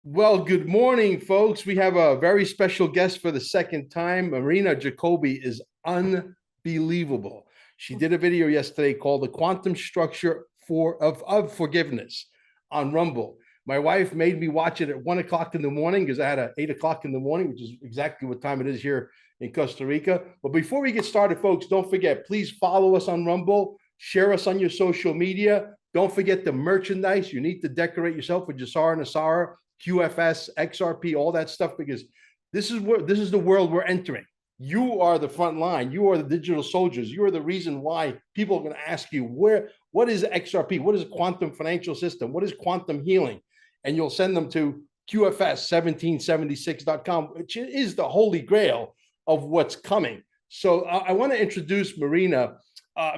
Well, good morning, folks. We have a very special guest for the second time. Marina Jacobi is unbelievable. She did a video yesterday called "The Quantum Structure of Forgiveness" on Rumble. My wife made me watch it at 1 o'clock in the morning because I had a 8 o'clock in the morning, which is exactly what time it is here in Costa Rica. But before we get started, folks, don't forget, please follow us on Rumble, share us on your social media. Don't forget the merchandise. You need to decorate yourself with Jasara Nasara, QFS, XRP, all that stuff, because this is the world we're entering. You are the front line. You are the digital soldiers. You are the reason why people are going to ask you what is XRP? What is a quantum financial system? What is quantum healing? And you'll send them to QFS1776.com, which is the holy grail of what's coming. So I want to introduce Marina.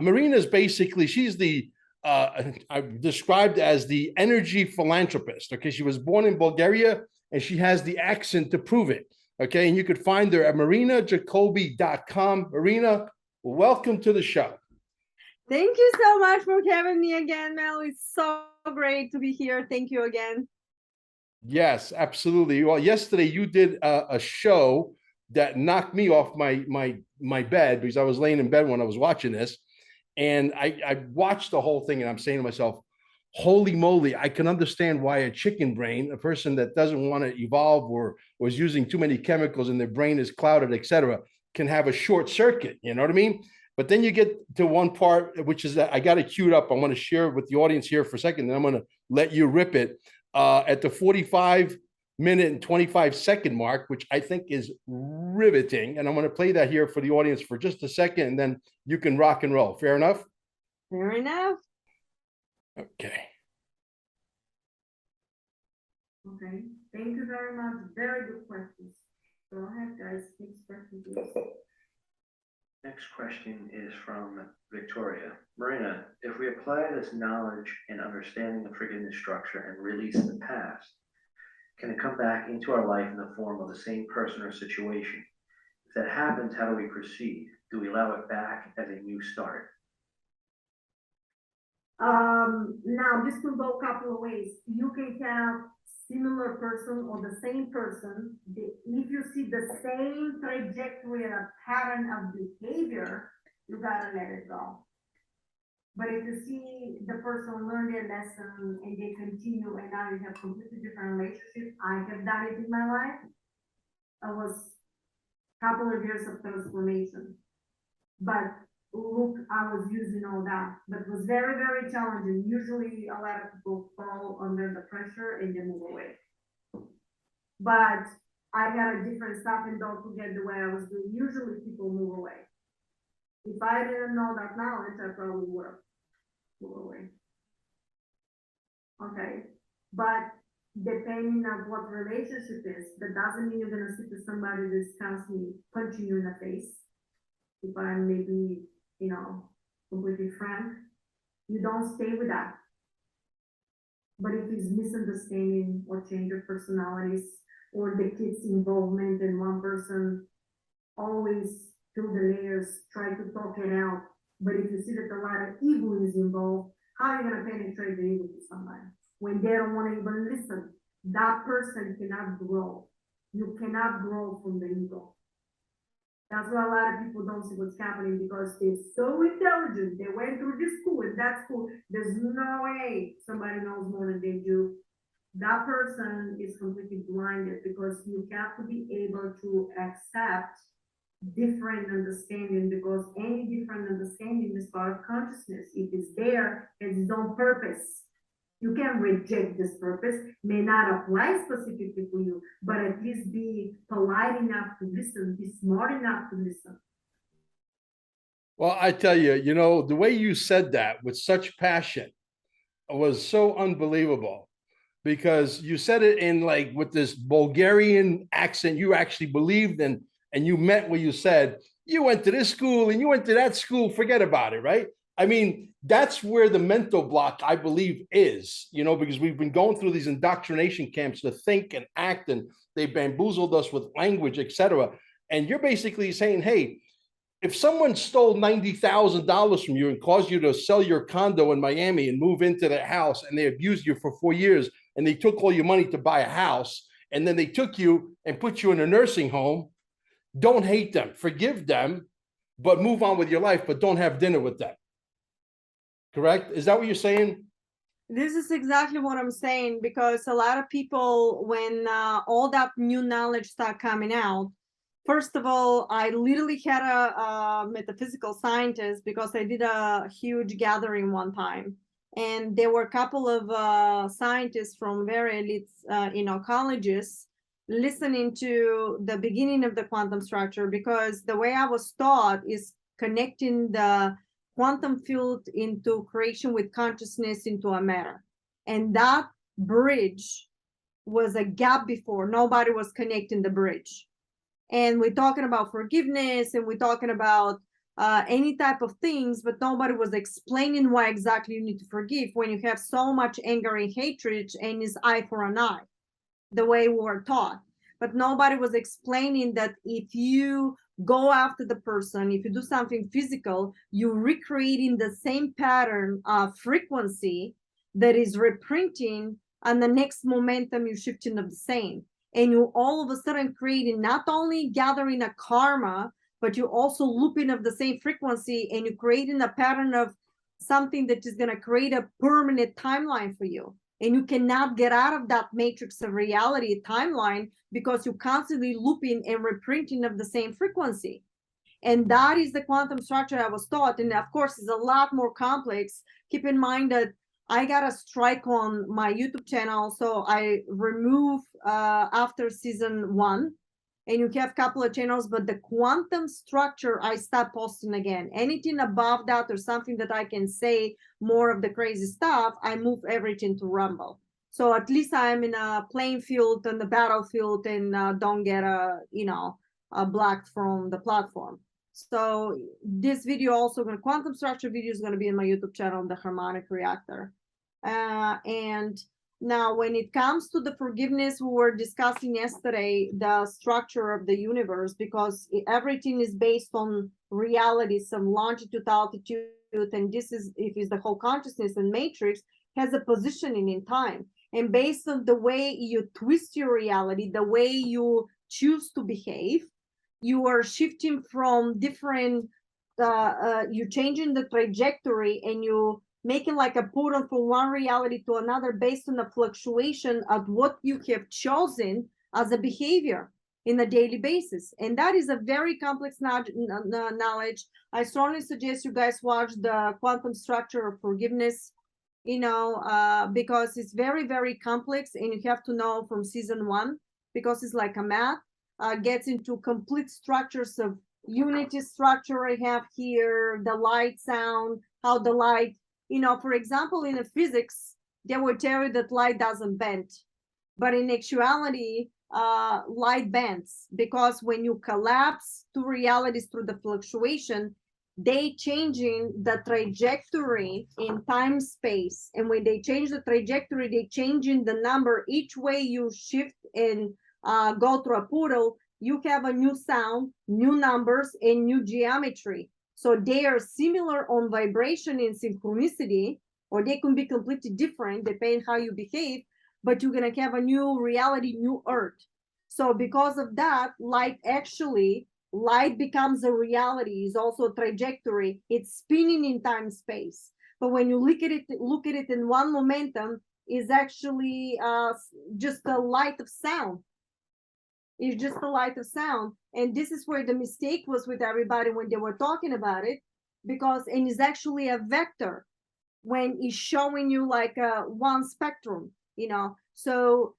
Marina is basically, she's the I've described as the energy philanthropist. Okay, she was born in Bulgaria and she has the accent to prove it. Okay, and you could find her at marinajacobi.com. Marina, welcome to the show. Thank you so much for having me again, Mel. It's so great to be here. Thank you again. Yes, absolutely. Well, yesterday you did a show that knocked me off my bed because I was laying in bed when I was watching this. And I watched the whole thing and I'm saying to myself, holy moly, I can understand why a chicken brain, a person that doesn't want to evolve or was using too many chemicals and their brain is clouded, etc., can have a short circuit. You know what I mean? But then you get to one part, which is that I got it queued up. I want to share with the audience here for a second, and I'm going to let you rip it at the 45-minute and 25-second mark, which I think is riveting. And I'm going to play that here for the audience for just a second, and then you can rock and roll. Fair enough? Fair enough. Okay. Okay. Thank you very much. Very good questions. Go ahead, guys. Next question, please. Next question is from Victoria. Marina, if we apply this knowledge and understanding of forgiveness structure and release the past, can it come back into our life in the form of the same person or situation? If that happens, how do we proceed? Do we allow it back as a new start? Now this can go a couple of ways. You can have similar person or the same person. If you see the same trajectory or pattern of behavior, you gotta let it go. But if you see the person learn their lesson and they continue and now you have completely different relationships, I have done it in my life. It was a couple of years of transformation. But look, I was using all that, but it was very, very challenging. Usually a lot of people fall under the pressure and they move away. But I had a different stuff and don't forget the way I was doing. Usually people move away. If I didn't know that knowledge, I probably would have moved away. Okay, but depending on what relationship is, that doesn't mean you're gonna sit with somebody that's constantly punching you in the face. If I'm maybe, you know, completely frank, you don't stay with that. But if it's misunderstanding or change of personalities or the kids' involvement in one person, always through the layers, try to talk it out. But if you see that a lot of ego is involved, how are you going to penetrate the ego to somebody? When they don't want to even listen, that person cannot grow. You cannot grow from the ego. That's why a lot of people don't see what's happening because they're so intelligent. They went through this school and that school. There's no way somebody knows more than they do. That person is completely blinded because you have to be able to accept different understanding because any different understanding is part of consciousness. If it's there, it's its own purpose. You can reject this purpose, may not apply specifically for you, but at least be polite enough to listen, be smart enough to listen. Well, I tell you, you know, the way you said that with such passion was so unbelievable because you said it in like with this Bulgarian accent. You actually believed and you meant what you said. You went to this school and you went to that school. Forget about it, right? I mean, that's where the mental block, I believe, is, you know, because we've been going through these indoctrination camps to think and act, and they bamboozled us with language, etc. And you're basically saying, hey, if someone stole $90,000 from you and caused you to sell your condo in Miami and move into their house and they abused you for 4 years, and they took all your money to buy a house, and then they took you and put you in a nursing home, don't hate them, forgive them, but move on with your life, but don't have dinner with them. Correct? Is that what you're saying? This is exactly what I'm saying, because a lot of people, when all that new knowledge start coming out, first of all, I literally had a metaphysical scientist, because I did a huge gathering one time, and there were a couple of scientists from very elite, colleges listening to the beginning of the quantum structure, because the way I was taught is connecting the quantum field into creation with consciousness into a matter. And that bridge was a gap before. Nobody was connecting the bridge. And we're talking about forgiveness, and we're talking about any type of things, but nobody was explaining why exactly you need to forgive when you have so much anger and hatred, and it's eye for an eye, the way we were taught. But nobody was explaining that if you go after the person, if you do something physical, you're recreating the same pattern of frequency that is reprinting, and the next momentum you're shifting of the same. And you all of a sudden creating, not only gathering a karma, but you're also looping of the same frequency, and you're creating a pattern of something that is going to create a permanent timeline for you. And you cannot get out of that matrix of reality timeline, because you're constantly looping and reprinting of the same frequency. And that is the quantum structure I was taught. And of course, it's a lot more complex. Keep in mind that I got a strike on my YouTube channel, so I remove after season 1. And you have a couple of channels, but the quantum structure, I start posting again. Anything above that or something that I can say more of the crazy stuff, I move everything to Rumble. So at least I'm in a playing field and the battlefield, and don't get blocked from the platform. So this video also going to, quantum structure video is going to be in my YouTube channel, the harmonic reactor. And now, when it comes to the forgiveness, we were discussing yesterday the structure of the universe, because everything is based on reality, some longitude, altitude, and this is, if is the whole consciousness and matrix has a positioning in time. And based on the way you twist your reality, the way you choose to behave, you are shifting from different, you're changing the trajectory, and you making like a portal from one reality to another based on the fluctuation of what you have chosen as a behavior in a daily basis. And that is a very complex knowledge. I strongly suggest you guys watch the quantum structure of forgiveness, because it's very, very complex, and you have to know from season 1, because it's like a math, gets into complete structures of unity structure I have here, the light sound, how the light, for example, in the physics, they will tell you that light doesn't bend, but in actuality, light bends, because when you collapse two realities through the fluctuation, they changing the trajectory in time space. And when they change the trajectory, they changing the number. Each way you shift and go through a portal, you have a new sound, new numbers, and new geometry. So they are similar on vibration and synchronicity, or they can be completely different depending how you behave, but you're going to have a new reality, new earth. So because of that, light becomes a reality, is also a trajectory. It's spinning in time space. But when you look at it in one momentum, is actually just a light of sound. It's just a light of sound. And this is where the mistake was with everybody when they were talking about it, and it's actually a vector when it's showing you like one spectrum, so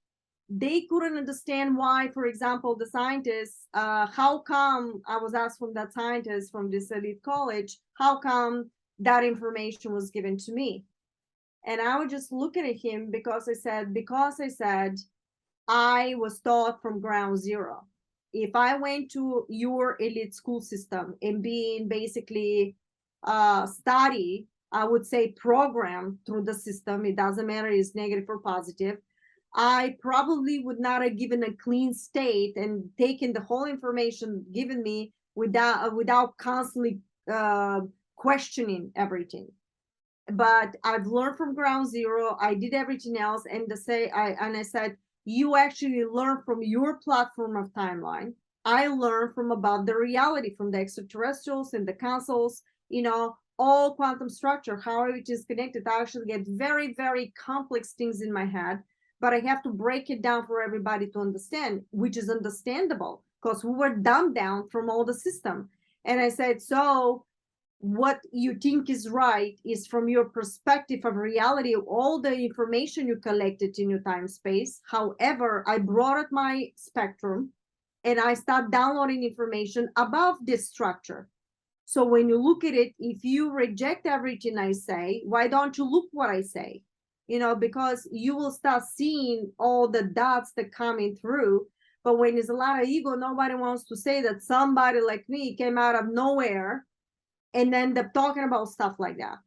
they couldn't understand why, for example, the scientists, how come, I was asked from that scientist from this elite college, how come that information was given to me? And I would just look at him, because I said, I was taught from ground zero. If I went to your elite school system and being basically study, I would say program through the system, it doesn't matter, it's negative or positive, I probably would not have given a clean state and taken the whole information given me without constantly questioning everything. but I've learned from ground zero. I did everything else, and I said, you actually learn from your platform of timeline. I learned from about the reality, from the extraterrestrials and the councils, all quantum structure, how it is connected. I actually get very, very complex things in my head, but I have to break it down for everybody to understand, which is understandable because we were dumbed down from all the system. And I said, so what you think is right is from your perspective of reality, all the information you collected in your time space. However, I brought up my spectrum and I start downloading information above this structure. So when you look at it, if you reject everything I say, why don't you look what I say? Because you will start seeing all the dots that coming through. But when there's a lot of ego, nobody wants to say that somebody like me came out of nowhere and end up talking about stuff like that,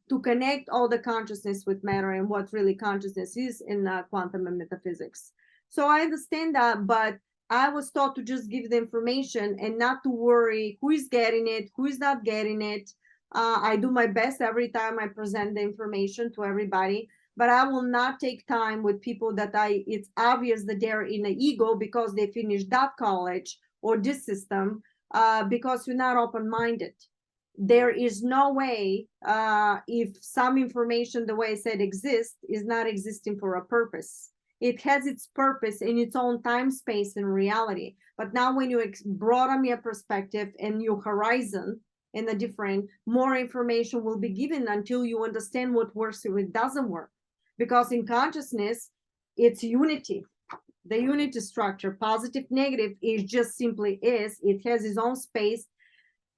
to connect all the consciousness with matter and what really consciousness is in quantum and metaphysics. So I understand that, but I was taught to just give the information and not to worry who is getting it, who is not getting it. I do my best every time I present the information to everybody, but I will not take time with people that it's obvious that they're in an ego because they finished that college or this system, because you're not open-minded. There is no way, if some information, the way I said, exists, is not existing for a purpose. It has its purpose in its own time, space, and reality. But now when you broaden your perspective and your horizon in a different, more information will be given until you understand what works and what doesn't work. Because in consciousness, it's unity. The unity structure, positive, negative, is just simply is. It has its own space.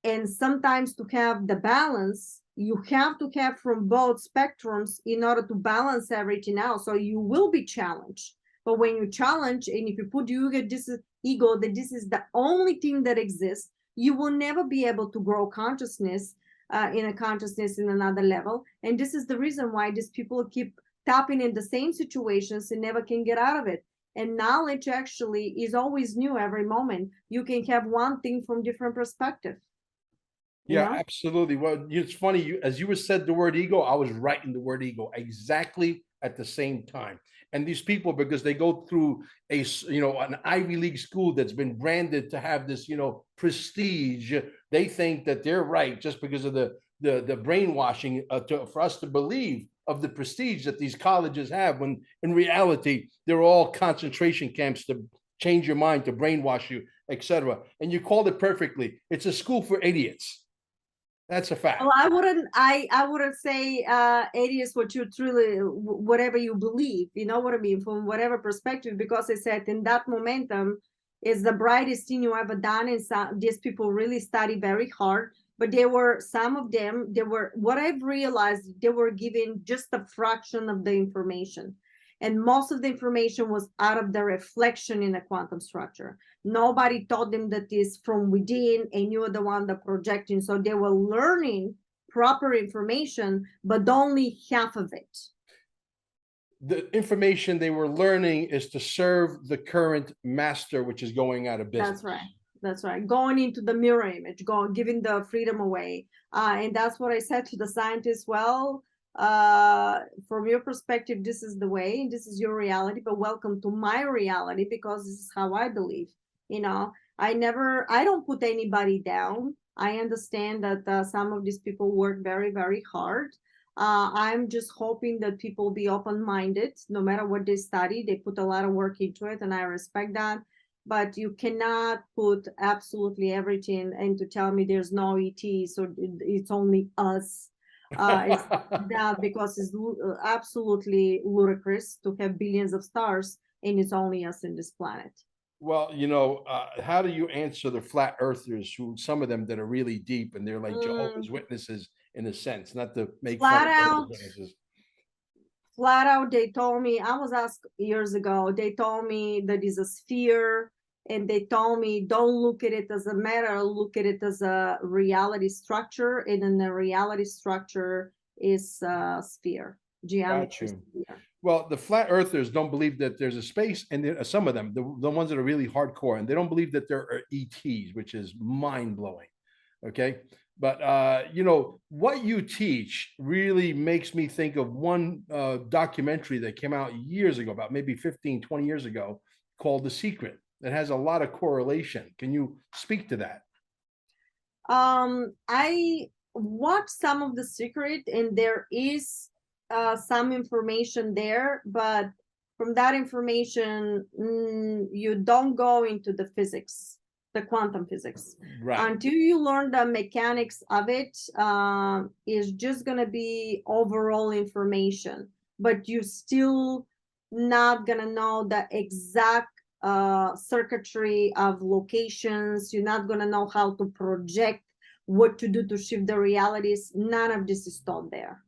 And sometimes to have the balance, you have to have from both spectrums in order to balance everything out. So you will be challenged. But when you challenge, and if you put ego that this is the only thing that exists, you will never be able to grow consciousness in another level. And this is the reason why these people keep tapping in the same situations and never can get out of it. And knowledge actually is always new every moment. You can have one thing from different perspective. Yeah, absolutely. Well, it's funny, as you said the word ego, I was writing the word ego exactly at the same time. And these people, because they go through an Ivy League school that's been branded to have this, prestige, they think that they're right just because of the brainwashing for us to believe of the prestige that these colleges have, when in reality, they're all concentration camps to change your mind, to brainwash you, etc. And you called it perfectly. It's a school for idiots. That's a fact. Well, I wouldn't say idiots what you truly, whatever you believe, you know what I mean, from whatever perspective, because I said in that momentum is the brightest thing you ever done. And these people really study very hard. But some of them, what I've realized, they were given just a fraction of the information. And most of the information was out of the reflection in a quantum structure. Nobody taught them that is from within, and you're the one that projecting. So they were learning proper information, but only half of it. The information they were learning is to serve the current master, which is going out of business. That's right. That's right. Going into the mirror image, giving the freedom away. And that's what I said to the scientists. Well, from your perspective, this is the way, this is your reality, but welcome to my reality, because this is how I believe. I don't put anybody down. I understand that some of these people work very, very hard. I'm just hoping that people be open-minded. No matter what they study, they put a lot of work into it, and I respect that. But you cannot put absolutely everything and to tell me there's no ET, so it's only us. It's that, because it's absolutely ludicrous to have billions of stars and it's only us in this planet. Well, how do you answer the flat earthers, who some of them that are really deep and they're like Jehovah's Witnesses in a sense, not to make flat fun of flat out, they told me, I was asked years ago, they told me that is a sphere, and they told me don't look at it as a matter, look at it as a reality structure, and then the reality structure is a sphere, geometry sphere. Well, the flat earthers don't believe that there's a space, and some of them, the ones that are really hardcore, and they don't believe that there are ETs, which is mind-blowing. Okay, But you know, what you teach really makes me think of one documentary that came out years ago, about maybe 15, 20 years ago, called The Secret. It has a lot of correlation. Can you speak to that? I watched some of The Secret, and there is some information there, but from that information, you don't go into the physics, the quantum physics. Right. Until you learn the mechanics of it, is just gonna be overall information, but you still not gonna know the exact circuitry of locations. You're not going to know how to project, what to do to shift the realities. None of this is taught there.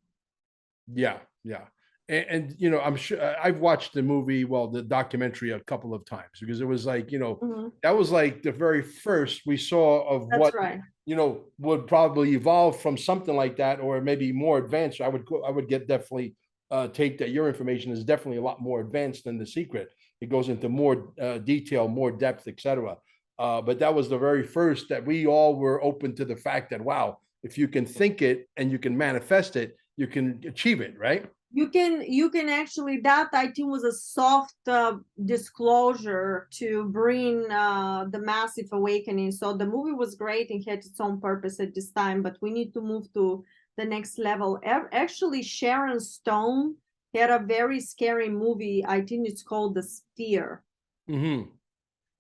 Yeah, yeah. And you know, I'm sure I've watched the movie, well, the documentary a couple of times because it was like, you know, that was like the very first we saw of That's what, right. you know, would probably evolve from something like that, or maybe more advanced. I would get definitely take that your information is definitely a lot more advanced than The Secret. It goes into more detail, more depth, etc. But that was the very first that we all were open to the fact that, wow, if you can think it and you can manifest it, you can achieve it, right? You can actually, that I think was a soft disclosure to bring the massive awakening. So the movie was great and had its own purpose at this time, but we need to move to the next level. Actually, Sharon Stone had a very scary movie. I think it's called The Sphere. Mm-hmm.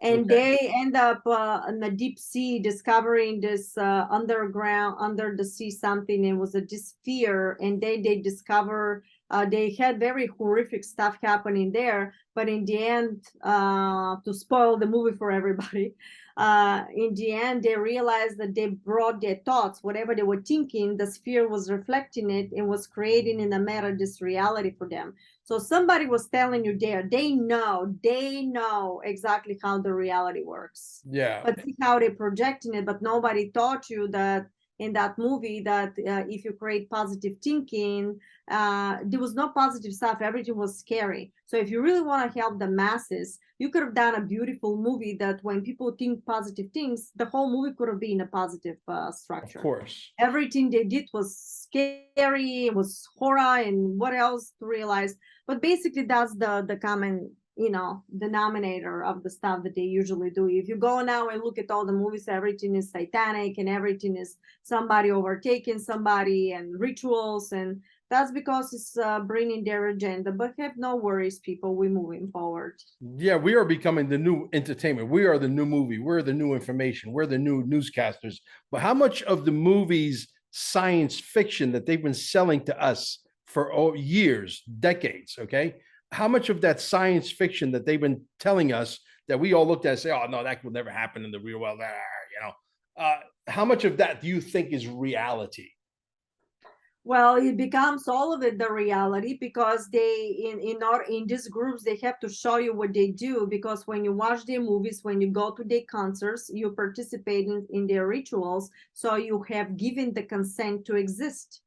And Okay. they end up in the deep sea discovering this underground, under the sea something. It was a sphere, and they discover they had very horrific stuff happening there. But in the end, to spoil the movie for everybody, in the end they realized that they brought their thoughts, whatever they were thinking, the sphere was reflecting it and was creating in the matter this reality for them. So somebody was telling you there, they know exactly how the reality works. Yeah. But see how they're projecting it, but nobody taught you that in that movie that if you create positive thinking, there was no positive stuff, everything was scary. So if you really want to help the masses, you could have done a beautiful movie that when people think positive things, the whole movie could have been a positive structure. Of course. Everything they did was scary, it was horror, and what else to realize. But basically that's the common, you know, denominator of the stuff that they usually do. If you go now and look at all the movies, everything is satanic and everything is somebody overtaking somebody and rituals, and that's because it's bringing their agenda. But have no worries, people, we're moving forward. Yeah, we are becoming the new entertainment. We are the new movie. We're the new information. We're the new newscasters. But how much of the movies science fiction that they've been selling to us for years, decades, okay? How much of that science fiction that they've been telling us that we all looked at and say, oh, no, that will never happen in the real world, you know, how much of that do you think is reality? Well, it becomes all of it the reality, because they in these groups they have to show you what they do, because when you watch their movies, when you go to their concerts, you participate in their rituals, so you have given the consent to exist.